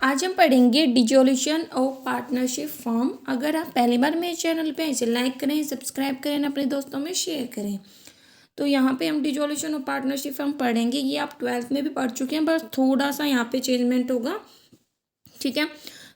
आज हम पढ़ेंगे डिसोल्यूशन ऑफ पार्टनरशिप फॉर्म। अगर आप पहली बार मेरे चैनल पे इसे लाइक करें, सब्सक्राइब करें, अपने दोस्तों में शेयर करें। तो यहाँ पे हम डिसोल्यूशन ऑफ पार्टनरशिप फॉर्म पढ़ेंगे। ये आप 12th में भी पढ़ चुके हैं, बस थोड़ा सा यहाँ पे चेंजमेंट होगा। ठीक है,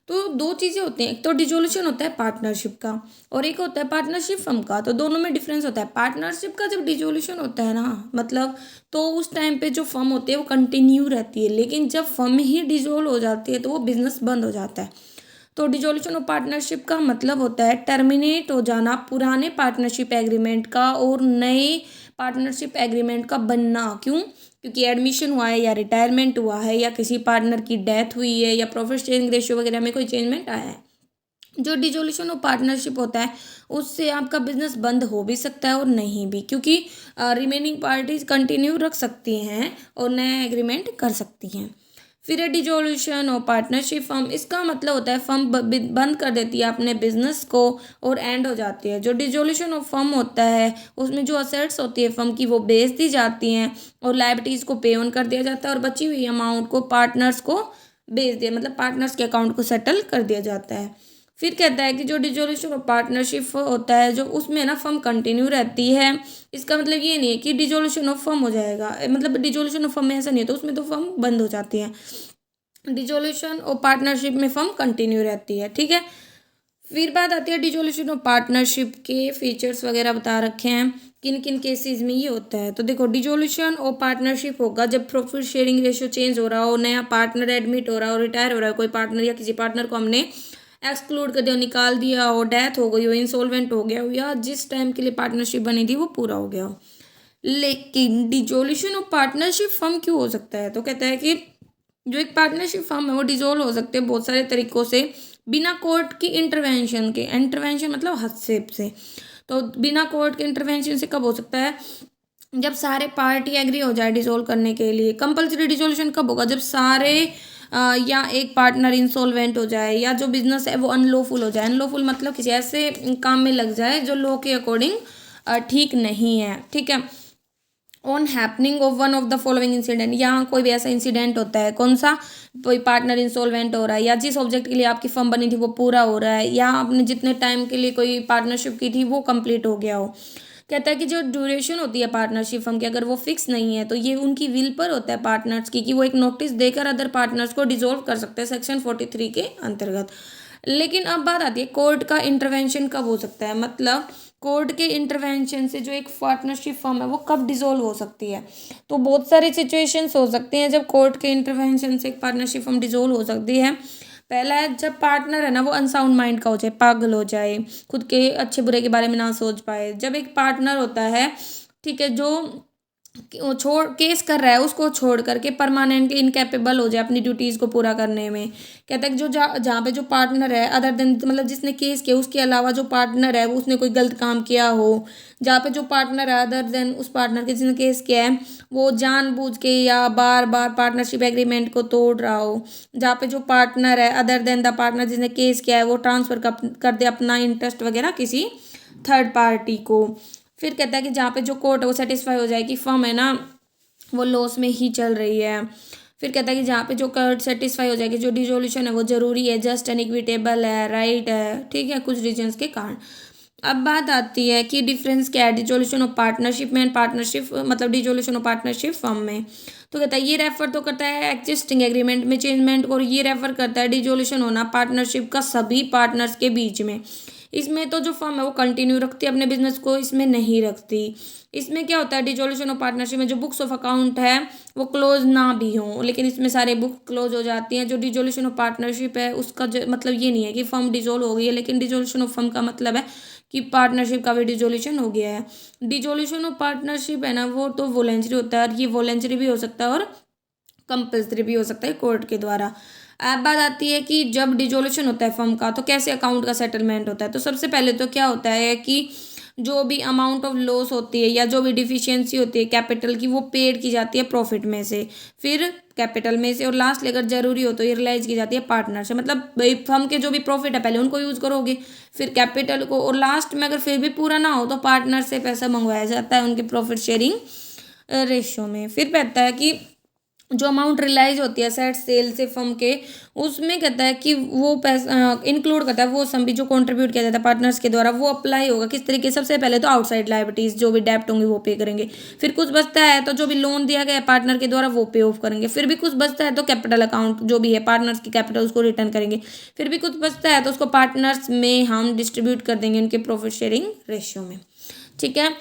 तो दो चीज़ें होती हैं, एक तो डिसोल्यूशन होता है पार्टनरशिप का और एक होता है पार्टनरशिप फर्म का। तो दोनों में डिफरेंस होता है। पार्टनरशिप का जब डिसोल्यूशन होता है ना, मतलब तो उस टाइम पे जो फर्म होती है वो कंटिन्यू रहती है, लेकिन जब फर्म ही डिसोल्व हो जाती है तो वो बिजनेस बंद हो जाता है। तो डिसोल्यूशन ऑफ पार्टनरशिप का मतलब होता है टर्मिनेट हो जाना पुराने पार्टनरशिप एग्रीमेंट का और नए पार्टनरशिप एग्रीमेंट का बनना। क्यों? क्योंकि एडमिशन हुआ है या रिटायरमेंट हुआ है या किसी पार्टनर की डेथ हुई है या प्रॉफिट शेयरिंग रेशियो वगैरह में कोई चेंजमेंट आया है। जो डिसोल्यूशन ऑफ पार्टनरशिप होता है उससे आपका बिजनेस बंद हो भी सकता है और नहीं भी, क्योंकि रिमेनिंग पार्टीज कंटिन्यू रख सकती हैं और नया एग्रीमेंट कर सकती हैं। फिर है डिसोल्यूशन ऑफ पार्टनरशिप फर्म। इसका मतलब होता है फर्म बंद कर देती है अपने बिजनेस को और एंड हो जाती है। जो डिसोल्यूशन ऑफ फर्म होता है उसमें जो असेट्स होती है फर्म की वो बेच दी जाती हैं और लायबिलिटीज़ को पे ऑन कर दिया जाता है और बची हुई अमाउंट को पार्टनर्स को बेच दिया, मतलब पार्टनर्स के अकाउंट को सेटल कर दिया जाता है। फिर कहता है कि जो डिसोल्यूशन ऑफ पार्टनरशिप होता है जो उसमें ना फर्म कंटिन्यू रहती है। इसका मतलब ये नहीं है कि डिसोल्यूशन ऑफ फर्म हो जाएगा, मतलब डिसोल्यूशन ऑफ फर्म में ऐसा नहीं है, तो उसमें तो फर्म बंद हो जाती है। डिसोल्यूशन ऑफ पार्टनरशिप में फर्म कंटिन्यू रहती है। ठीक है, फिर बात आती है डिसोल्यूशन ऑफ पार्टनरशिप के फीचर्स वगैरह बता रखे हैं किन किन केसेस में ये होता है। तो देखो, डिसोल्यूशन ऑफ पार्टनरशिप होगा जब प्रॉफिट शेयरिंग रेशियो चेंज हो रहा हो, नया पार्टनर एडमिट हो रहा हो, रिटायर हो रहा है कोई पार्टनर या किसी पार्टनर को हमने एक्सक्लूड कर दिया, निकाल दिया हो, डेथ हो गई हो, इंसॉल्वेंट हो गया हो, या जिस टाइम के लिए पार्टनरशिप बनी थी वो पूरा हो गया हो। लेकिन डिसोल्यूशन ऑफ पार्टनरशिप फर्म क्यों हो सकता है? तो कहता है कि जो एक पार्टनरशिप फर्म है वो डिसॉल्व हो सकते हैं बहुत सारे तरीकों से, बिना कोर्ट की इंटरवेंशन के। इंटरवेंशन मतलब हस्तक्षेप से। तो बिना कोर्ट के इंटरवेंशन से कब हो सकता है? जब सारे पार्टी एग्री हो जाए डिसॉल्व करने के लिए। कंपलसरी डिसोल्यूशन कब होगा? जब सारे या एक पार्टनर इंसॉल्वेंट हो जाए या जो बिजनेस है वो अनलॉफुल हो जाए। अनलॉफुल मतलब किसी ऐसे काम में लग जाए जो लॉ के अकॉर्डिंग ठीक नहीं है। ठीक है, on happening of one of the following incident, यहाँ कोई भी ऐसा इंसिडेंट होता है, कौन सा? कोई पार्टनर इंसॉल्वेंट हो रहा है, या जिस ऑब्जेक्ट के लिए आपकी फर्म बनी थी वो पूरा हो रहा है, या आपने जितने टाइम के लिए कोई पार्टनरशिप की थी वो कंप्लीट हो गया हो। कहता है कि जो ड्यूरेशन होती है पार्टनरशिप फर्म की, अगर वो फिक्स नहीं है तो ये उनकी विल पर होता है पार्टनर्स की, कि वो एक नोटिस देकर अदर पार्टनर्स को डिसॉल्व कर सकते हैं सेक्शन 43 के अंतर्गत। लेकिन अब बात आती है कोर्ट का इंटरवेंशन कब हो सकता है, मतलब कोर्ट के इंटरवेंशन से जो एक पार्टनरशिप फर्म है वो कब डिसॉल्व हो सकती है। तो बहुत सारी सिचुएशंस हो सकते हैं जब कोर्ट के इंटरवेंशन से एक पार्टनरशिप फर्म डिसॉल्व हो सकती है। पहला है जब पार्टनर है ना वो अनसाउंड माइंड का हो जाए, पागल हो जाए, खुद के अच्छे बुरे के बारे में ना सोच पाए। जब एक पार्टनर होता है, ठीक है, जो वो छोड़ केस कर रहा है उसको छोड़ करके परमानेंटली इनकेपेबल हो जाए अपनी ड्यूटीज़ को पूरा करने में। कहता है कि जो जहाँ पे जो पार्टनर है अदर देन, मतलब जिसने केस किया उसके अलावा जो पार्टनर है उसने कोई गलत काम किया हो, जहाँ पे जो पार्टनर है अदर देन उस पार्टनर के जिसने केस किया है वो जानबूझ के या बार बार पार्टनरशिप एग्रीमेंट को तोड़ रहा हो, जहाँ पे जो पार्टनर है अदर देन द पार्टनर जिसने केस किया है वो ट्रांसफ़र कर दे अपना इंटरेस्ट वगैरह किसी थर्ड पार्टी को। फिर कहता है कि जहाँ पे जो कोर्ट है वो सेटिस्फाई हो जाए कि फर्म है ना वो लॉस में ही चल रही है। फिर कहता है कि जहाँ पे जो कोर्ट सेटिस्फाई हो जाए कि जो डिसोल्यूशन है वो ज़रूरी है, जस्ट एंड इक्विटेबल है, राइट है, ठीक है, कुछ रीजंस के कारण। अब बात आती है कि डिफरेंस क्या है डिसोल्यूशन ऑफ पार्टनरशिप में एंड पार्टनरशिप, मतलब डिसोल्यूशन ऑफ पार्टनरशिप फर्म में। तो कहता है ये रेफर तो करता है एक्जिस्टिंग एग्रीमेंट में चेंजमेंट, और ये रेफर करता है डिसोल्यूशन होना पार्टनरशिप का सभी पार्टनर्स के बीच में। इसमें तो जो फर्म है वो कंटिन्यू रखती है अपने बिजनेस को, इसमें नहीं रखती। इसमें क्या होता है डिसोल्यूशन ऑफ पार्टनरशिप में जो बुक्स ऑफ अकाउंट है वो क्लोज ना भी हों, लेकिन इसमें सारे बुक क्लोज हो जाती हैं। जो डिसोल्यूशन ऑफ पार्टनरशिप है उसका जो मतलब ये नहीं है कि फर्म डिसोल्व हो गई है, लेकिन डिसोल्यूशन ऑफ फर्म का मतलब है कि पार्टनरशिप का भी डिसोल्यूशन हो गया है। डिसोल्यूशन ऑफ पार्टनरशिप है ना वो तो वॉलेंटरी होता है, और ये वॉलेंटरी भी हो सकता है और कंपल्सरी भी हो सकता है कोर्ट के द्वारा। अब बात आती है कि जब डिसोल्यूशन होता है फर्म का तो कैसे अकाउंट का सेटलमेंट होता है। तो सबसे पहले तो क्या होता है कि जो भी अमाउंट ऑफ लॉस होती है या जो भी डिफिशियंसी होती है कैपिटल की वो पेड की जाती है प्रॉफिट में से, फिर कैपिटल में से, और लास्ट लेकर जरूरी हो तो ये रिलाइज की जाती है पार्टनर से। मतलब भाई फर्म के जो भी प्रॉफिट है पहले उनको यूज़ करोगे, फिर कैपिटल को, और लास्ट में अगर फिर भी पूरा ना हो तो पार्टनर से पैसा मंगवाया जाता है उनके प्रॉफिट शेयरिंग रेशियो में। फिर कहता है कि जो अमाउंट रियलाइज होती है सेट सेल से फर्म के, उसमें कहता है कि वो पैसा इंक्लूड करता है वो सम भी जो कंट्रीब्यूट किया जाता है पार्टनर्स के द्वारा, वो अप्लाई होगा किस तरीके से। सबसे पहले तो आउटसाइड लायबिलिटीज जो भी डेप्ट होंगे वो पे करेंगे, फिर कुछ बचता है तो जो भी लोन दिया गया है पार्टनर के द्वारा वो पे ऑफ करेंगे, फिर भी कुछ बचता है तो कैपिटल अकाउंट जो भी है पार्टनर्स की कैपिटल उसको रिटर्न करेंगे, फिर भी कुछ बचता है तो उसको पार्टनर्स में हम डिस्ट्रीब्यूट कर देंगे उनके प्रॉफिट शेयरिंग रेशियो में। ठीक है,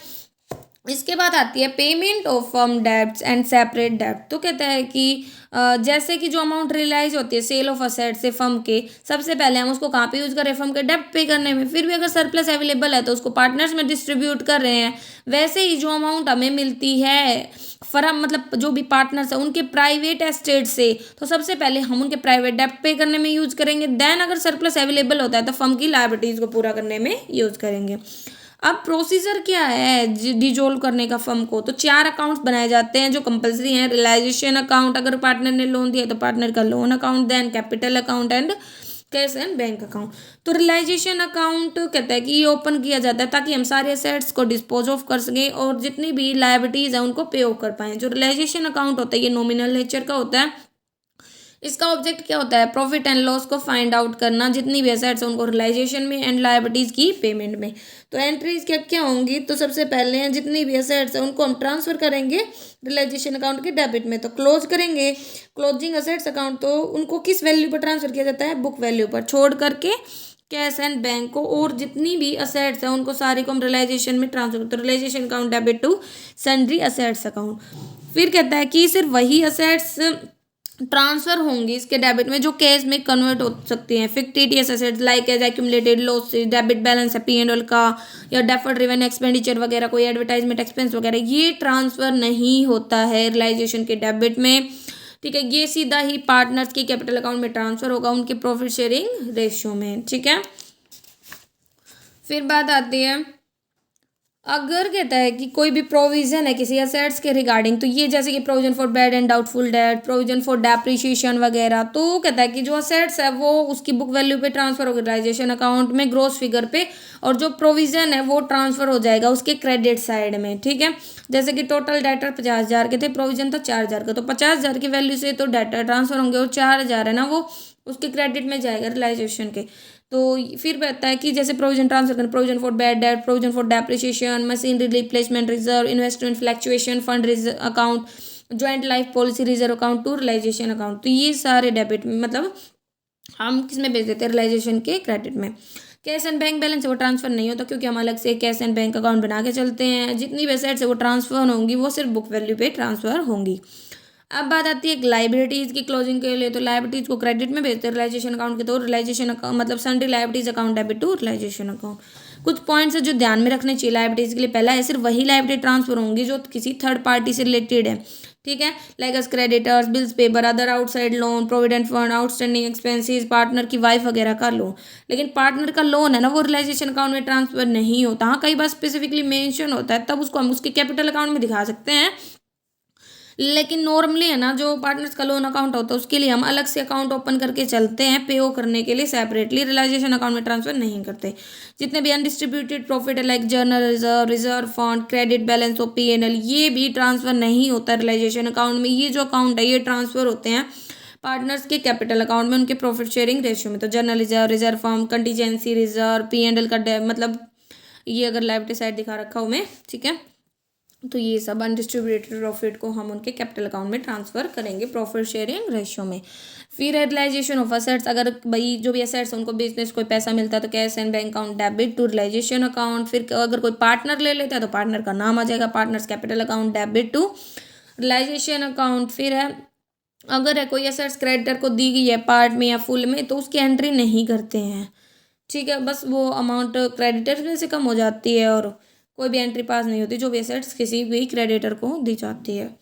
इसके बाद आती है payment of firm debts and separate डेब्ट। तो कहता है कि जैसे कि जो अमाउंट रियलाइज होती है सेल ऑफ असेट से फर्म के, सबसे पहले हम उसको कहाँ पे यूज़ करें, फर्म के डेब्ट पे करने में, फिर भी अगर सरप्लस अवेलेबल है तो उसको पार्टनर्स में डिस्ट्रीब्यूट कर रहे हैं। वैसे ही जो अमाउंट हमें मिलती है फर्म मतलब जो भी पार्टनर्स है उनके प्राइवेट एस्टेट से, तो सबसे पहले हम उनके प्राइवेट डेब्ट पे करने में यूज़ करेंगे, देन अगर सरप्लस अवेलेबल होता है तो फर्म की लायबिलिटीज़ को पूरा करने में यूज़ करेंगे। अब प्रोसीजर क्या है डिजोल्व करने का फर्म को, तो 4 अकाउंट्स बनाए जाते हैं जो कंपलसरी हैं। रियलाइजेशन अकाउंट अगर पार्टनर ने लोन दिया तो पार्टनर का loan account, then capital account and cash and bank account. तो रियलाइजेशन अकाउंट कहता है कि ये ओपन किया जाता है ताकि हम सारे एसेट्स को डिस्पोज ऑफ कर सकें और जितनी भी लायबिलिटीज़ हैं उनको पे ऑफ कर पाएँ। जो रियलाइजेशन अकाउंट होता है ये नॉमिनल नेचर का होता है। इसका ऑब्जेक्ट क्या होता है, प्रॉफिट एंड लॉस को फाइंड आउट करना, जितनी भी एसेट्स हैं उनको रियलाइजेशन में एंड लायबिलिटीज़ की पेमेंट में। तो एंट्रीज क्या क्या होंगी, तो सबसे पहले हैं जितनी भी एसेट्स हैं उनको हम ट्रांसफ़र करेंगे रियलाइजेशन अकाउंट के डेबिट में, तो क्लोज करेंगे क्लोजिंग एसेट्स अकाउंट, तो उनको किस वैल्यू पर ट्रांसफ़र किया जाता है, बुक वैल्यू पर, छोड़ करके कैश एंड बैंक को, और जितनी भी असेट्स हैं उनको सारी को हम रियलाइजेशन में ट्रांसफर, तो realisation account debit to sundry assets account. फिर कहता है कि सिर्फ वही असेट्स ट्रांसफर होंगी इसके डेबिट में जो कैश में कन्वर्ट हो सकती हैं। Fictitious assets like as accumulated losses, debit balance है P&L का, या डेफर्ड रेवेन्यू एक्सपेंडिचर वगैरह, कोई एडवर्टाइजमेंट एक्सपेंस वगैरह, ये ट्रांसफ़र नहीं होता है रियलाइजेशन के डेबिट में। ठीक है, ये सीधा ही पार्टनर्स की कैपिटल अकाउंट में ट्रांसफ़र होगा उनके प्रॉफिट शेयरिंग रेशियो में। ठीक है, फिर बात आती है अगर कहता है कि कोई भी प्रोविज़न है किसी असेट्स के रिगार्डिंग, तो ये जैसे कि provision for bad and doubtful debt, provision for depreciation वगैरह, तो कहता है कि जो असेट्स है वो उसकी बुक वैल्यू पे ट्रांसफर होगा रियलाइजेशन अकाउंट में ग्रोस फिगर पे, और जो प्रोविज़न है वो ट्रांसफ़र हो जाएगा उसके क्रेडिट साइड में। ठीक है, जैसे कि टोटल डेटर 50,000 के थे, प्रोविजन था 4,000 का, तो 50,000 की वैल्यू से तो डेटर ट्रांसफ़र होंगे और 4,000 है ना वो उसके क्रेडिट में जाएगा रियलाइजेशन के। तो फिर कहता है कि जैसे प्रोविजन ट्रांसफर करना, provision for bad debt, provision for depreciation, machinery replacement reserve, investment fluctuation fund account, joint life policy reserve account to realisation account, तो ये सारे डेबिट में मतलब हम किस में भेज देते हैं, रियलाइजेशन के क्रेडिट में। कैश एंड बैंक बैलेंस वो ट्रांसफर नहीं होता क्योंकि हम अलग से कैश एंड बैंक अकाउंट बना के चलते हैं। जितनी भी एसेट्स है वो ट्रांसफर होंगी वो सिर्फ बुक वैल्यू पे ट्रांसफर होंगी। अब बात आती है लाइबिलिटीज़ की क्लोजिंग के लिए, तो लाइबिलिटीज़ को क्रेडिट में भेजते हैं रियलाइजेशन अकाउंट के, तो रियलाइजेशन अकाउंट मतलब sundry liabilities account debit to realisation account. कुछ पॉइंट्स है जो ध्यान में रखने चाहिए लाइबिलिटीज़ के लिए। पहला है सिर्फ वही लाइबिलिटी ट्रांसफर होंगी जो किसी थर्ड पार्टी से रिलेटेड है। ठीक है, like S creditors, bills paper, other outside loan, provident fund, outstanding expenses, partner की वाइफ वगैरह का लोन। लेकिन पार्टनर का लोन है ना वो रियलाइजेशन अकाउंट में ट्रांसफर नहीं होता। हाँ, कई बार स्पेसिफिकली मेंशन होता है तब उसको हम उसके कैपिटल अकाउंट में दिखा सकते हैं, लेकिन नॉर्मली है ना जो पार्टनर्स का लोन अकाउंट होता है उसके लिए हम अलग से अकाउंट ओपन करके चलते हैं पे ओ करने के लिए सेपरेटली, रियलाइजेशन अकाउंट में ट्रांसफर नहीं करते। जितने भी अनडिस्ट्रीब्यूटेड प्रॉफिट है like journal reserve, reserve fund, credit balance और P&L, ये भी ट्रांसफर नहीं होता रियलाइजेशन अकाउंट में। ये जो अकाउंट है ये ट्रांसफर होते हैं पार्टनर्स के कैपिटल अकाउंट में उनके प्रॉफिट शेयरिंग रेशियो में। तो journal reserve, reserve fund, contingency reserve, P&L का मतलब ये अगर लायबिलिटी साइड दिखा रखा हूँ मैं, ठीक है, तो ये सब अनडिस्ट्रीब्यूटेड प्रॉफिट को हम उनके कैपिटल अकाउंट में ट्रांसफ़र करेंगे प्रॉफिट शेयरिंग रेशियो में। फिर रियलाइजेशन ऑफ असेट्स, अगर भाई जो भी असेट्स उनको बिजनेस कोई पैसा मिलता है तो cash and bank account debit to realisation account. फिर अगर कोई पार्टनर ले लेता है तो पार्टनर का नाम आ जाएगा, partners capital account debit to realisation account. फिर है अगर है कोई असेट्स क्रेडिटर को दी गई है पार्ट में या फुल में तो उसकी एंट्री नहीं करते हैं। ठीक है, बस वो अमाउंट क्रेडिटर में से कम हो जाती है और कोई भी एंट्री पास नहीं होती जो भी एसेट्स किसी भी क्रेडिटर को दी जाती है।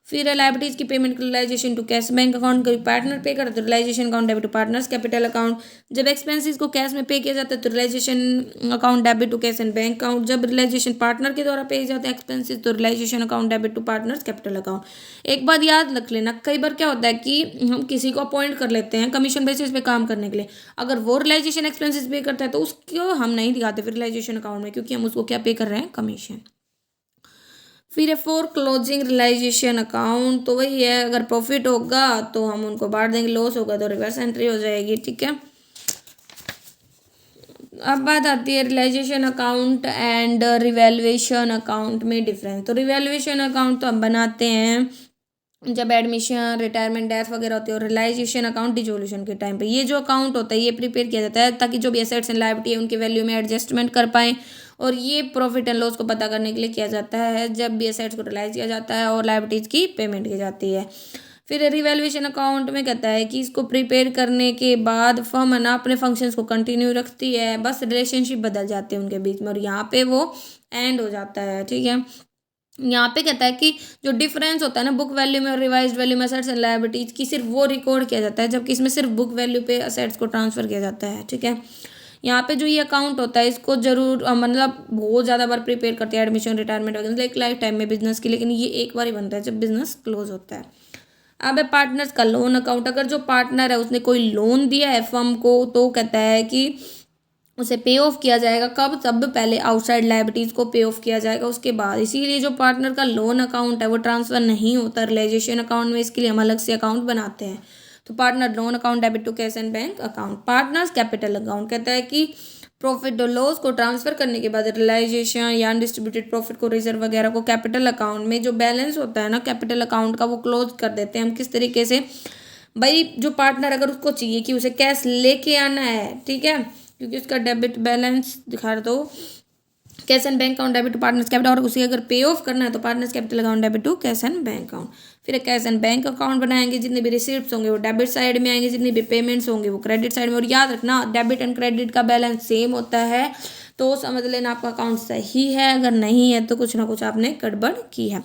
फिर लायबिलिटीज़ की payment realisation to cash bank account, कोई पार्टनर पे करते तो realisation account debit to partners capital account. जब एक्सपेंसेस को कैश में पे किया जाता है तो realisation account debit to cash and bank account. जब रियलाइजेशन पार्टनर के द्वारा पे जाते हैं एक्सपेंसेस तो realisation account debit to partners capital account. एक बात याद रख लेना, कई बार क्या होता है कि हम किसी को अपॉइंट कर लेते हैं कमीशन बेसिस पे काम करने के लिए, अगर वो रियलाइजेशन एक्सपेंसेस पे करता है तो उसको हम नहीं दिखाते फिर रियलाइजेशन अकाउंट में क्योंकि हम उसको क्या पे कर रहे हैं, कमीशन। फिर है फोर क्लोजिंग रियलाइजेशन अकाउंट, तो वही है, अगर प्रॉफिट होगा तो हम उनको बांट देंगे, लॉस होगा तो रिवर्स एंट्री हो जाएगी, ठीक है। अब बात आती है realisation account and revaluation account में डिफरेंस। तो रिवैल्यूएशन अकाउंट तो हम बनाते हैं जब एडमिशन, रिटायरमेंट, डेथ वगैरह होती है, और रियलाइजेशन अकाउंट डिसोल्यूशन के टाइम पे। ये जो अकाउंट होता है ये प्रिपेयर किया जाता है ताकि जो भी एसेट्स एंड लायबिलिटी है उनके वैल्यू में एडजस्टमेंट कर पाएँ, और ये प्रॉफिट एंड लॉस को पता करने के लिए किया जाता है जब भी एसेट्स को रियलाइज किया जाता है और लायबिलिटीज़ की पेमेंट की जाती है। फिर रिवैल्यूएशन अकाउंट में कहता है कि इसको प्रिपेयर करने के बाद फर्म है ना अपने फंक्शंस को कंटिन्यू रखती है, बस रिलेशनशिप बदल जाते हैं उनके बीच में, और यहाँ पे वो एंड हो जाता है, ठीक है। यहाँ पे कहता है कि जो डिफरेंस होता है ना बुक वैल्यू में और रिवाइज्ड वैल्यू में असेट्स एंड लायबिलिटीज की, सिर्फ वो रिकॉर्ड किया जाता है, जबकि इसमें सिर्फ बुक वैल्यू पे असेट्स को ट्रांसफर किया जाता है, ठीक है। यहाँ पे जो ये अकाउंट होता है इसको जरूर मतलब बहुत ज़्यादा बार प्रिपेयर करते हैं एडमिशन, रिटायरमेंट वगैरह, एक लाइफ टाइम में बिजनेस की, लेकिन ये एक बार ही बनता है जब बिजनेस क्लोज होता है। अब है पार्टनर्स का लोन अकाउंट। अगर जो पार्टनर है उसने कोई लोन दिया है फर्म को, तो कहता है कि उसे पे ऑफ किया जाएगा कब, तब पहले आउटसाइड लायबिलिटीज़ को पे ऑफ किया जाएगा उसके बाद। इसीलिए जो पार्टनर का लोन अकाउंट है वो ट्रांसफ़र नहीं होता रियलाइजेशन अकाउंट में, इसके लिए हम अलग से अकाउंट बनाते हैं। तो partner loan account debit to cash and bank account. Partners capital account कहता है कि प्रॉफिट और लॉस को ट्रांसफर करने के बाद रियलाइजेशन या अनडिस्ट्रीब्यूटेड प्रॉफिट को, रिजर्व वगैरह को कैपिटल अकाउंट में जो बैलेंस होता है ना कैपिटल अकाउंट का, वो क्लोज कर देते हैं हम। किस तरीके से भाई, जो पार्टनर अगर उसको चाहिए कि उसे कैश लेके आना है, ठीक है, क्योंकि उसका डेबिट बैलेंस दिखा दो, cash and bank account debit to partners capital, और उसे अगर पे ऑफ करना है तो partners capital account debit to cash and bank account. फिर कैश एंड बैंक अकाउंट बनाएंगे, जितने भी रिसिप्ट्स होंगे वो डेबिट साइड में आएंगे, जितनी भी पेमेंट्स होंगे वो क्रेडिट साइड में। और याद रखना डेबिट एंड क्रेडिट का बैलेंस सेम होता है तो समझ लेना आपका अकाउंट सही है, अगर नहीं है तो कुछ ना कुछ आपने गड़बड़ की है।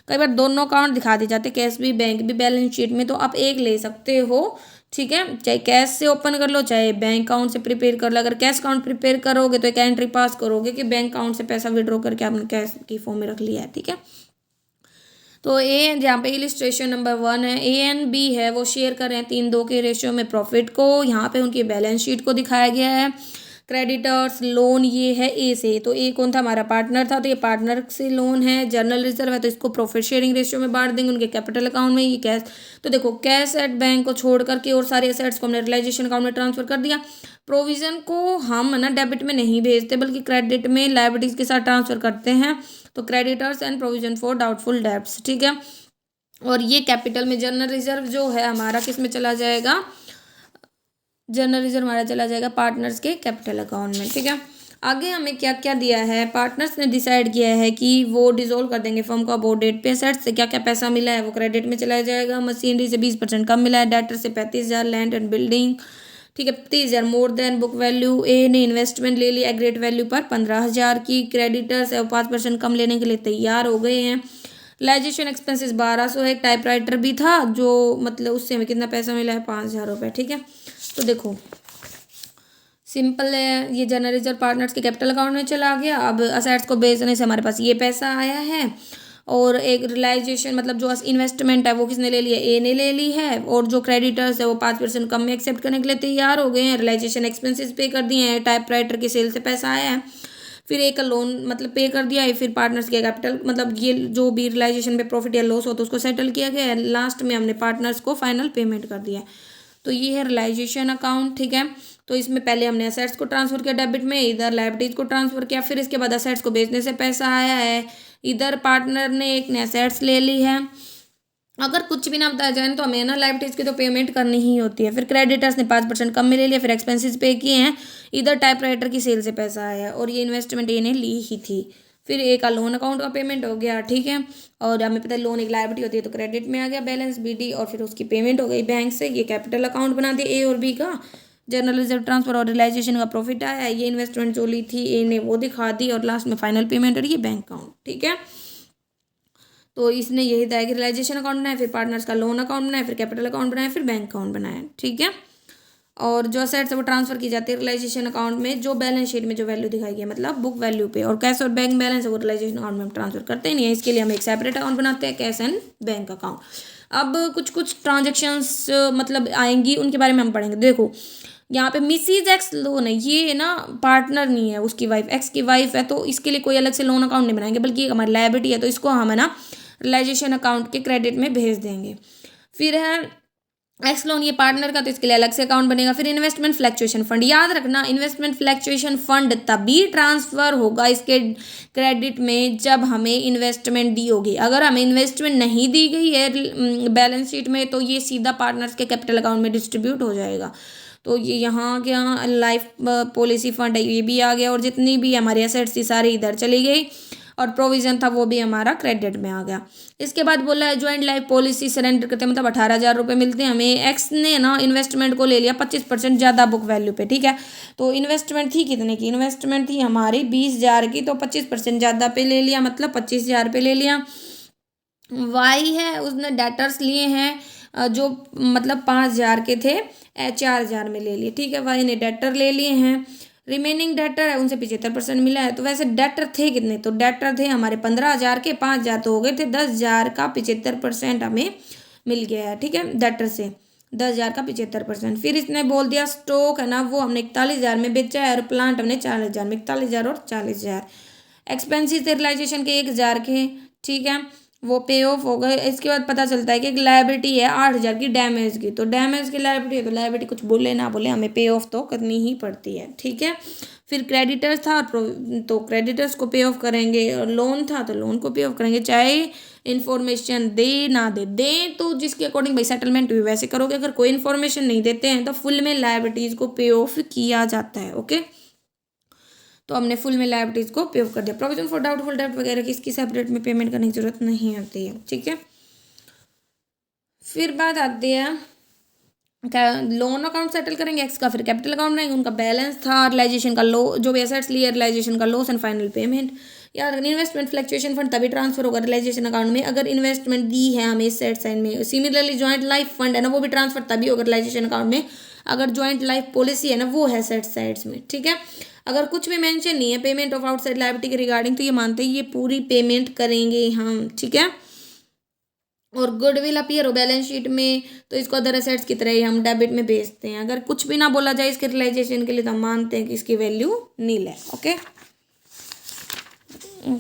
कई बार दोनों अकाउंट दिखा दिए जाते, कैश भी बैंक भी बैलेंस शीट में, तो आप एक ले सकते हो, ठीक है, चाहे कैश से ओपन कर लो चाहे बैंक अकाउंट से प्रिपेयर कर लो। अगर कैश अकाउंट प्रिपेयर करोगे तो एक एंट्री पास करोगे कि बैंक अकाउंट से पैसा विड्रॉ करके आपने कैश की फॉर्म में रख लिया है, ठीक है। तो ए जहाँ पे इलिस्ट्रेशन नंबर 1 है, ए एंड बी है वो शेयर कर रहे हैं 3:2 के रेशियो में प्रॉफिट को। यहाँ पे उनकी बैलेंस शीट को दिखाया गया है। क्रेडिटर्स लोन ये है ए से, तो ए कौन था, हमारा पार्टनर था, तो ये पार्टनर से लोन है। जर्नल रिजर्व है तो इसको प्रॉफिट शेयरिंग रेशियो में बांट देंगे उनके कैपिटल अकाउंट में। ये कैश, तो देखो कैश एट बैंक को छोड़ करके और सारे एसेट्स को हमने रियलाइजेशन अकाउंट में ट्रांसफर कर दिया। प्रोविजन को हम ना डेबिट में नहीं भेजते बल्कि क्रेडिट में लायबिलिटीज के साथ ट्रांसफर करते हैं। तो creditors and provision for doubtful debts, ठीक है। और ये कैपिटल में जनरल रिजर्व जो है हमारा किस में चला जाएगा, जनरल रिजर्व हमारा चला जाएगा पार्टनर्स के कैपिटल अकाउंट में, ठीक है। आगे हमें क्या क्या दिया है, पार्टनर्स ने डिसाइड किया है कि वो डिसॉल्व कर देंगे फर्म को अबाउट डेट पे। सेट्स से क्या क्या पैसा मिला है वो क्रेडिट में चला जाएगा। मशीनरी से 20% कम मिला है। डेटर से 35,000, लैंड एंड बिल्डिंग, ठीक है, 30,000 मोर देन बुक वैल्यू। ए ने इन्वेस्टमेंट ले ली एग्रेट वैल्यू पर 15,000 की। क्रेडिटर्स है वो 5% कम लेने के लिए तैयार हो गए हैं। रियलाइजेशन एक्सपेंसेस 1200 है। टाइपराइटर भी था जो मतलब उससे हमें कितना पैसा मिला है, 5,000 रुपये, ठीक है। तो देखो सिंपल है, ये जनरल रिजर्व पार्टनर्स के कैपिटल अकाउंट में चला गया। अब असेट्स को बेचने से हमारे पास ये पैसा आया है, और एक रियलाइजेशन मतलब जो इन्वेस्टमेंट है वो किसने ले लिया, ए ने ले ली है। और जो क्रेडिटर्स है वो 5% कम में एक्सेप्ट करने के लिए तैयार हो गए हैं। रियलाइजेशन एक्सपेंसेस पे कर दिए हैं। टाइपराइटर की सेल से पैसा आया है। फिर एक लोन मतलब पे कर दिया है। फिर पार्टनर्स के कैपिटल मतलब ये जो भी रियलाइजेशन पे प्रॉफिट या लॉस हो तो उसको सेटल किया गया है। लास्ट में हमने पार्टनर्स को फाइनल पेमेंट कर दिया है। तो ये है रियलाइजेशन अकाउंट, ठीक है। तो इसमें पहले हमने असेट्स को ट्रांसफर किया डेबिट में, इधर लायबिलिटीज को ट्रांसफर किया। फिर इसके बाद असेट्स को बेचने से पैसा आया है। इधर पार्टनर ने एक ने असेट्स ले ली है। अगर कुछ भी ना बताया जाए तो हमें ना लायबिलिटीज की तो पेमेंट करनी ही होती है। फिर क्रेडिटर्स ने 5% कम में ले लिया। फिर एक्सपेंसेस पे किए हैं। इधर टाइपराइटर की सेल से पैसा आया और ये इन्वेस्टमेंट ये ने ली ही थी। फिर एक का लोन अकाउंट का पेमेंट हो गया, ठीक है। और हमें पता है लोन एक लायबिलिटी होती है तो क्रेडिट में आ गया बैलेंस बीडी, और फिर उसकी पेमेंट हो गई बैंक से। ये कैपिटल अकाउंट बना दिया ए और बी का। जनरल रिजर्व ट्रांसफर और रियलाइजेशन का प्रॉफिट आया। ये इन्वेस्टमेंट जो ली थी ए ने वो दिखा दी, और लास्ट में फाइनल पेमेंट और ये बैंक अकाउंट, ठीक है। तो इसने यही दिया कि रियलाइजेशन अकाउंट बनाया, फिर पार्टनर्स का लोन अकाउंट बनाया, फिर कैपिटल अकाउंट बनाया, फिर बैंक अकाउंट बनाया, ठीक है। और जो असेट्स है वो ट्रांसफर की जाती है रियलाइजेशन अकाउंट में जो बैलेंस शीट में जो वैल्यू दिखाई गई है मतलब बुक वैल्यू पे। और कैश और बैंक बैलेंस है वो रियलाइजेशन अकाउंट में हम ट्रांसफर करते नहीं है। इसके लिए हम एक सेपरेट अकाउंट बनाते हैं, कैश एंड बैंक अकाउंट। अब कुछ कुछ ट्रांजेक्शन्स मतलब आएंगी उनके बारे में हम पढ़ेंगे। देखो यहाँ पे मिसिज एक्स लोन है, ये ना पार्टनर नहीं है, उसकी वाइफ, एक्स की वाइफ है, तो इसके लिए कोई अलग से लोन अकाउंट नहीं बनाएंगे, बल्कि ये हमारी लायबिलिटी है, तो इसको हम है ना रियलाइजेशन अकाउंट के क्रेडिट में भेज देंगे। फिर है एक्स लोन, ये पार्टनर का, तो इसके लिए अलग से अकाउंट बनेगा। फिर इन्वेस्टमेंट फ्लैक्चुएशन फंड, याद रखना इन्वेस्टमेंट फ्लैक्चुएशन फंड तभी ट्रांसफर होगा इसके क्रेडिट में जब हमें इन्वेस्टमेंट दी होगी। अगर हमें इन्वेस्टमेंट नहीं दी गई है बैलेंस शीट में, तो ये सीधा पार्टनर्स के कैपिटल अकाउंट में डिस्ट्रीब्यूट हो जाएगा। तो ये यहाँ क्या लाइफ पॉलिसी फंड है, ये भी आ गया, और जितनी भी हमारी एसेट्स थी सारी इधर चली गई, और प्रोविजन था वो भी हमारा क्रेडिट में आ गया। इसके बाद बोला है ज्वाइंट लाइफ पॉलिसी सरेंडर करते हैं, मतलब 18,000 रुपये मिलते हैं हमें। एक्स ने ना इन्वेस्टमेंट को ले लिया 25% ज़्यादा बुक वैल्यू पे, ठीक है। तो इन्वेस्टमेंट थी कितने की, इन्वेस्टमेंट थी हमारी 20,000 की, तो 25% ज़्यादा पे ले लिया, मतलब 25,000 पे ले लिया। वाई है, उसने डेटर्स लिए हैं जो मतलब 5,000 के थे, 4,000 में ले लिए, ठीक है। वाई ने डेटर ले लिए हैं, रिमेनिंग डेटर है उनसे 75% मिला है। तो वैसे डेटर थे कितने, तो डेटर थे हमारे 15,000 के, 5,000 तो हो गए थे, 10,000 का 75% हमें मिल गया है, ठीक है, डेटर से 10,000 का 75%। फिर इसने बोल दिया स्टॉक है ना वो हमने 41,000 में बेचा है, और प्लांट हमने 40,000 में, 41,000 और 40,000। एक्सपेंसिस रियलाइजेशन के 1,000 के, ठीक है, वो पे ऑफ हो गए। इसके बाद पता चलता है कि एक लायबिलिटी है 8,000 की डैमेज की, तो डैमेज की लायबिलिटी है, तो लायबिलिटी कुछ बोले ना बोले हमें पे ऑफ तो करनी ही पड़ती है, ठीक है। फिर क्रेडिटर्स था, तो क्रेडिटर्स को पे ऑफ करेंगे, और लोन था तो लोन को पे ऑफ करेंगे, चाहे इन्फॉर्मेशन दे ना दे, दें तो जिसके अकॉर्डिंग भाई सेटलमेंट हुई वैसे करोगे। अगर कोई इन्फॉर्मेशन नहीं देते हैं तो फुल में लायबिलिटीज़ को पे ऑफ किया जाता है, ओके। तो हमने फुल में लायबिलिटीज़ को पे ऑफ कर दिया। प्रोविजन फॉर डाउटफुल डेट वगैरह की इसकी सेपरेट में पेमेंट करने की जरूरत नहीं आती है, ठीक है। फिर बात आती है क्या, लोन अकाउंट सेटल करेंगे एक्स का, फिर कैपिटल अकाउंट बनाएंगे, उनका बैलेंस था, रियलाइजेशन का लो, जो भी एसेट्स लिए रियलाइजेशन का लॉस एंड फाइनल पेमेंट। यार इन्वेस्टमेंट फ्लक्चुएशन फंड तभी ट्रांसफर होगा रियलाइजेशन अकाउंट में अगर इन्वेस्टमेंट दी है हमें सेट साइड में। सिमिलरली ज्वाइंट लाइफ फंड है ना, वो भी ट्रांसफर तभी होगा रियलाइजेशन अकाउंट में अगर ज्वाइंट लाइफ पॉलिसी है ना वो है सेट साइड्स में, ठीक है। अगर कुछ भी मेंशन नहीं है पेमेंट ऑफ आउटसाइड लायबिलिटी के रिगार्डिंग, तो ये मानते हैं ये पूरी पेमेंट करेंगे हम, ठीक है। और गुडविल अपीयर हो बैलेंस शीट में, तो इसको अदर एसेट्स की तरह ही हम डेबिट में भेजते हैं। अगर कुछ भी ना बोला जाए इसके रियलाइजेशन के लिए, तो हम मानते हैं कि इसकी वैल्यू नील है, ओके।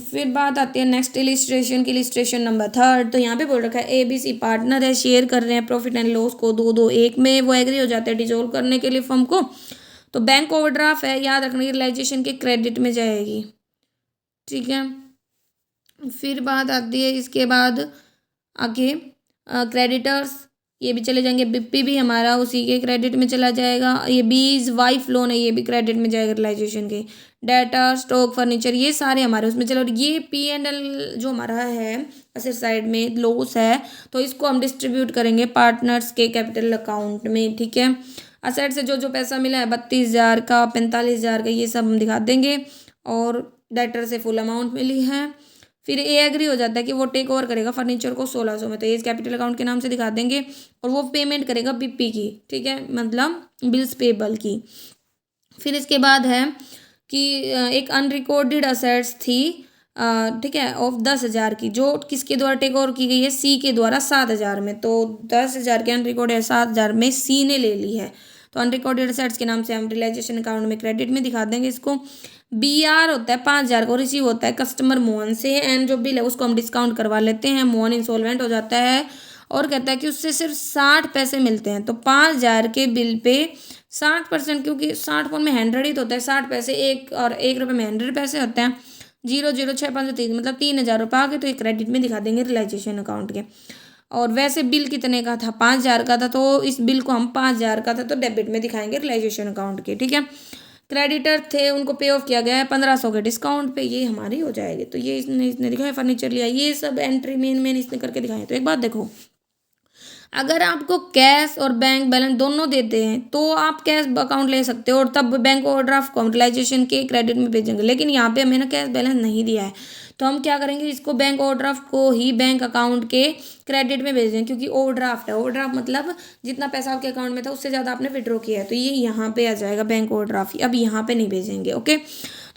फिर बात आती है नेक्स्ट इलिस्ट्रेशन की, इलिस्ट्रेशन नंबर 3। तो यहाँ पे बोल रखा है ABC पार्टनर है, शेयर कर रहे हैं प्रॉफिट एंड लॉस को 2-2-1 में, वो एग्री हो जाते हैं डिजोल्व करने के लिए फर्म को। तो बैंक ओवरड्राफ्ट है, याद रखना रियलाइजेशन के क्रेडिट में जाएगी, ठीक है। फिर बात आती है इसके बाद आगे क्रेडिटर्स, ये भी चले जाएंगे, बीपी भी हमारा उसी के क्रेडिट में चला जाएगा। ये बीज वाइफ लोन है, ये भी क्रेडिट में जाएगा रियलाइजेशन के। डाटा स्टॉक फर्नीचर ये सारे हमारे उसमें चलो। और ये P&L जो हमारा है असेट साइड में लॉस है, तो इसको हम डिस्ट्रीब्यूट करेंगे पार्टनर्स के कैपिटल अकाउंट में, ठीक है। असेट से जो जो पैसा मिला है 32,000 का, 45,000 का, ये सब हम दिखा देंगे। और डायरेक्टर से फुल अमाउंट मिली है। फिर ए एग्री हो जाता है कि वो टेक ओवर करेगा फर्नीचर को 1,600 में, तो ये कैपिटल अकाउंट के नाम से दिखा देंगे। और वो पेमेंट करेगा बीपी की, ठीक है, मतलब बिल्स पेबल की। फिर इसके बाद है कि एक अनरिकॉर्डेड असेट्स थी, ठीक है, ऑफ 10,000 की, जो किसके द्वारा टेक ओवर की गई है, सी के द्वारा 7,000 में। तो 10,000 के अनरिकॉर्डेड 7,000 में सी ने ले ली है, तो अनरिकॉर्डेड असेट्स के नाम से हम रियलाइजेशन अकाउंट में क्रेडिट में दिखा देंगे इसको। BR होता है 5,000 को, रिसीव होता है कस्टमर मोहन से, एंड जो बिल है उसको हम डिस्काउंट करवा लेते हैं। मोहन इंसॉल्वेंट हो जाता है और कहता है कि उससे सिर्फ 60 पैसे मिलते हैं। तो 5,000 के बिल पे 60%, क्योंकि 60 में 100 ही तो होता है, 60 पैसे एक, और 1 रुपये में 100 पैसे होते हैं। 0,065 मतलब 3,000 रुपये आ गए, तो ये क्रेडिट में दिखा देंगे रियलाइजेशन अकाउंट के। और वैसे बिल कितने का था, 5,000 का था, तो इस बिल को हम 5,000 का था तो डेबिट में दिखाएंगे रियलाइजेशन अकाउंट के, ठीक है। क्रेडिटर थे उनको पे ऑफ किया गया है 1,500 के डिस्काउंट पे, ये हमारी हो जाएगी। तो ये इसने दिखाया, फर्नीचर लिया, ये सब एंट्री मेन इसने करके दिखाए। तो एक बात देखो, अगर आपको कैश और बैंक बैलेंस दोनों देते हैं तो आप कैश अकाउंट ले सकते हो, और तब बैंक ओवरड्राफ्ट को रियलाइजेशन के क्रेडिट में भेजेंगे। लेकिन यहाँ पे हमें ना कैश बैलेंस नहीं दिया है, तो हम क्या करेंगे, इसको बैंक ओवरड्राफ्ट को ही बैंक अकाउंट के क्रेडिट में भेज देंगे, क्योंकि ओवरड्राफ्ट है। ओवरड्राफ्ट मतलब जितना पैसा आपके अकाउंट में था उससे ज़्यादा आपने विड्रॉ किया है, तो ये यहाँ पे आ जाएगा बैंक ओवरड्राफ्ट, अब यहाँ पे नहीं भेजेंगे, ओके।